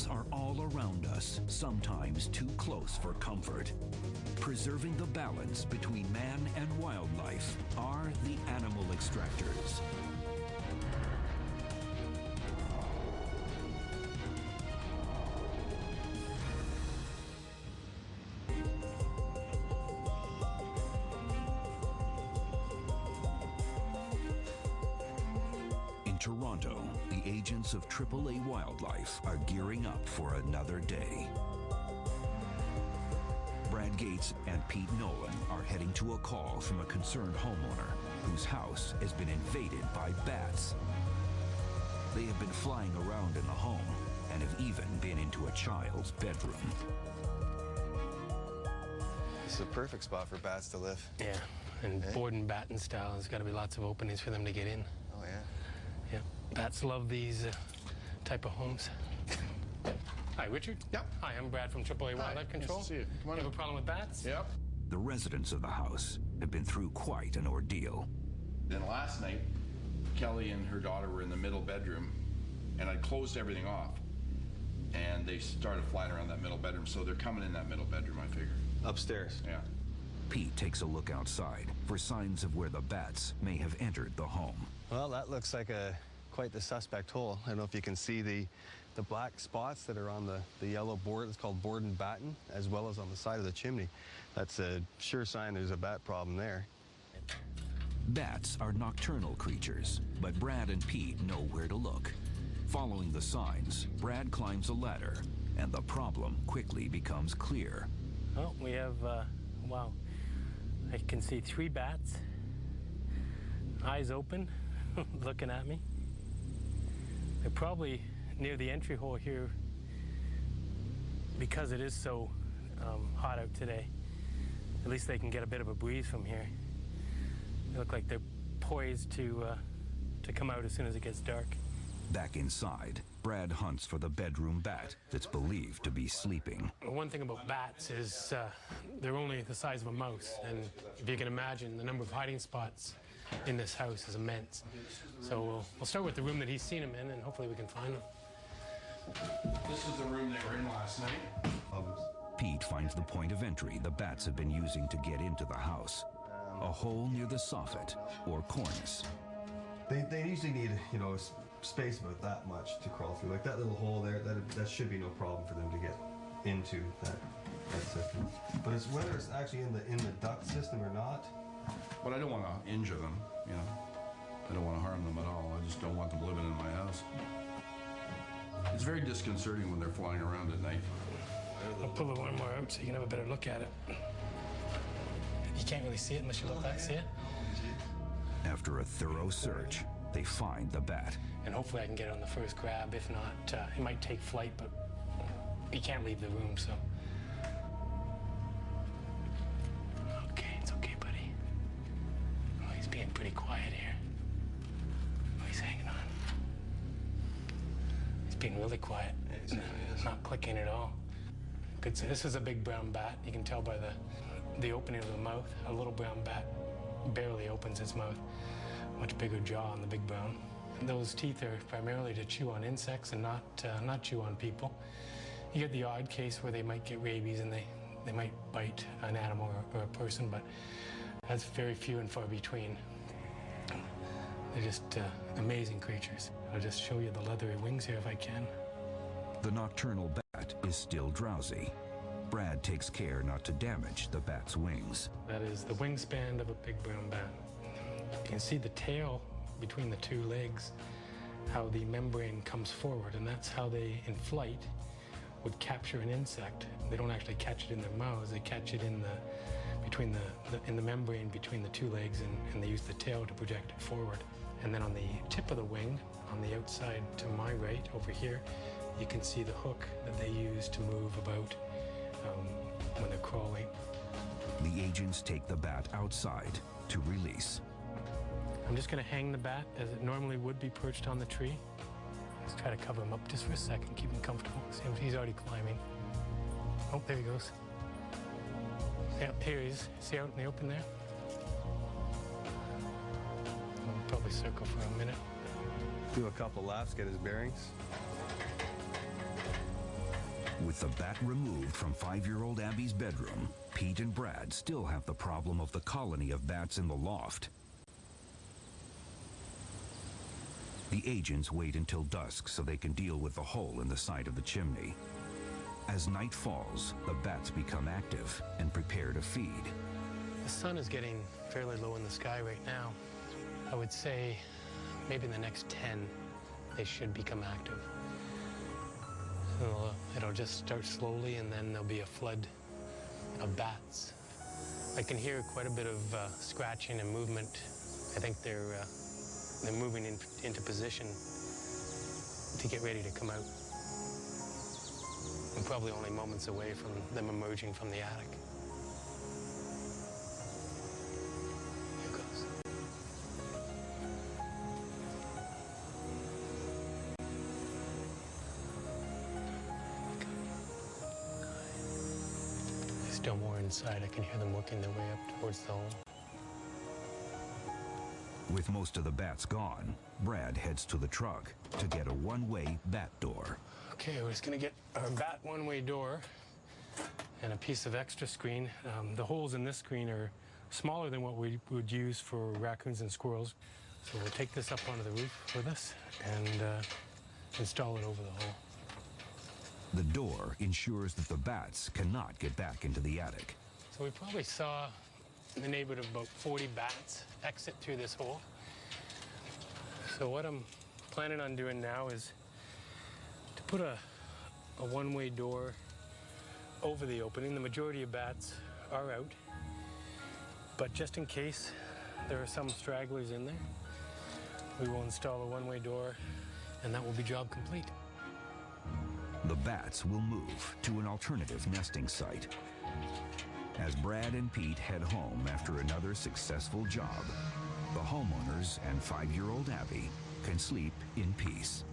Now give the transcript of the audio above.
animals are all around us, sometimes too close for comfort. Preserving the balance between man and wildlife are the animal extractors. Toronto, the agents of AAA Wildlife are gearing up for another day. Brad Gates and Pete Nolan are heading to a call from a concerned homeowner whose house has been invaded by bats. They have been flying around in the home and have even been into a child's bedroom. This is a perfect spot for bats to live. Yeah, and board and batten style, there's got to be lots of openings for them to get in. Oh, yeah. Yeah, bats love these type of homes. Hi, Richard. Yep. Hi, I'm Brad from AAA Wildlife Control. Nice to see you. Come on You in. have a problem with bats? Yep. The residents of the house have been through quite an ordeal. Then last night, Kelly and her daughter were in the middle bedroom, and I closed everything off. And they started flying around that middle bedroom, so they're coming in that middle bedroom, I figure. Upstairs. Yeah. Pete takes a look outside for signs of where the bats may have entered the home. Well, that looks like quite the suspect hole. I don't know if you can see the black spots that are on the yellow board. It's called board and batten, as well as on the side of the chimney. That's a sure sign there's a bat problem there. Bats are nocturnal creatures, but Brad and Pete know where to look. Following the signs, Brad climbs a ladder, and the problem quickly becomes clear. Oh, we have, wow. I can see 3 bats, eyes open, looking at me. They're probably near the entry hole here because it is so hot out today. At least they can get a bit of a breeze from here. They look like they're poised to come out as soon as it gets dark. Back inside, Brad hunts for the bedroom bat that's believed to be sleeping. One thing about bats is they're only the size of a mouse, and if you can imagine, the number of hiding spots in this house is immense. So we'll start with the room that he's seen him in, and hopefully we can find him. This is the room they were in last night. Pete finds the point of entry the bats have been using to get into the house. A hole near the soffit or cornice. They usually need, you know, space about that much to crawl through. Like that little hole there, that should be no problem for them to get into that system. But it's whether it's actually in the duct system or not. But I don't want to injure them, you know. I don't want to harm them at all. I just don't want them living in my house. It's very disconcerting when they're flying around at night. I'll pull the one more out so you can have a better look at it. You can't really see it unless you look back, see it? After a thorough search, they find the bat. And hopefully I can get it on the first grab. If not, it might take flight, but he can't leave the room, so. Okay, it's okay, buddy. Oh, he's being pretty quiet here. Oh, he's hanging on. He's being really quiet. Not clicking at all. Good. So this is a big brown bat. You can tell by the opening of the mouth. A little brown bat barely opens its mouth. Much bigger jaw on the big brown. Those teeth are primarily to chew on insects and not chew on people. You get the odd case where they might get rabies and they might bite an animal or a person, but that's very few and far between. They're just amazing creatures. I'll just show you the leathery wings here if I can. The nocturnal bat is still drowsy. Brad takes care not to damage the bat's wings. That is the wingspan of a big brown bat. You can see the tail between the 2 legs, how the membrane comes forward, and that's how they, in flight, would capture an insect. They don't actually catch it in their mouths, they catch it in the membrane between the 2 legs, and they use the tail to project it forward. And then on the tip of the wing, on the outside to my right, over here, you can see the hook that they use to move about when they're crawling. The agents take the bat outside to release. I'm just going to hang the bat as it normally would be perched on the tree. Let's try to cover him up just for a second, keep him comfortable. See if he's already climbing. Oh, there he goes. Yeah, here he is. See out in the open there? I'll probably circle for a minute. Do a couple laps, get his bearings. With the bat removed from 5-year-old Abby's bedroom, Pete and Brad still have the problem of the colony of bats in the loft. The agents wait until dusk so they can deal with the hole in the side of the chimney. As night falls, the bats become active and prepare to feed. The sun is getting fairly low in the sky right now. I would say maybe in the next 10, they should become active. It'll just start slowly, and then there'll be a flood of bats. I can hear quite a bit of scratching and movement. I think they're moving into position to get ready to come out. I'm probably only moments away from them emerging from the attic. Here goes. There's still more inside. I can hear them working their way up towards the hole. With most of the bats gone, Brad heads to the truck to get a one-way bat door. Okay, we're just gonna get our bat one-way door and a piece of extra screen. The holes in this screen are smaller than what we would use for raccoons and squirrels. So we'll take this up onto the roof with us and install it over the hole. The door ensures that the bats cannot get back into the attic. So we probably saw in the neighborhood of about 40 bats exit through this hole. So what I'm planning on doing now is to put a one-way door over the opening. The majority of bats are out, but just in case there are some stragglers in there, we will install a one-way door, and that will be job complete. The bats will move to an alternative nesting site. As Brad and Pete head home after another successful job, the homeowners and 5-year-old Abby can sleep in peace.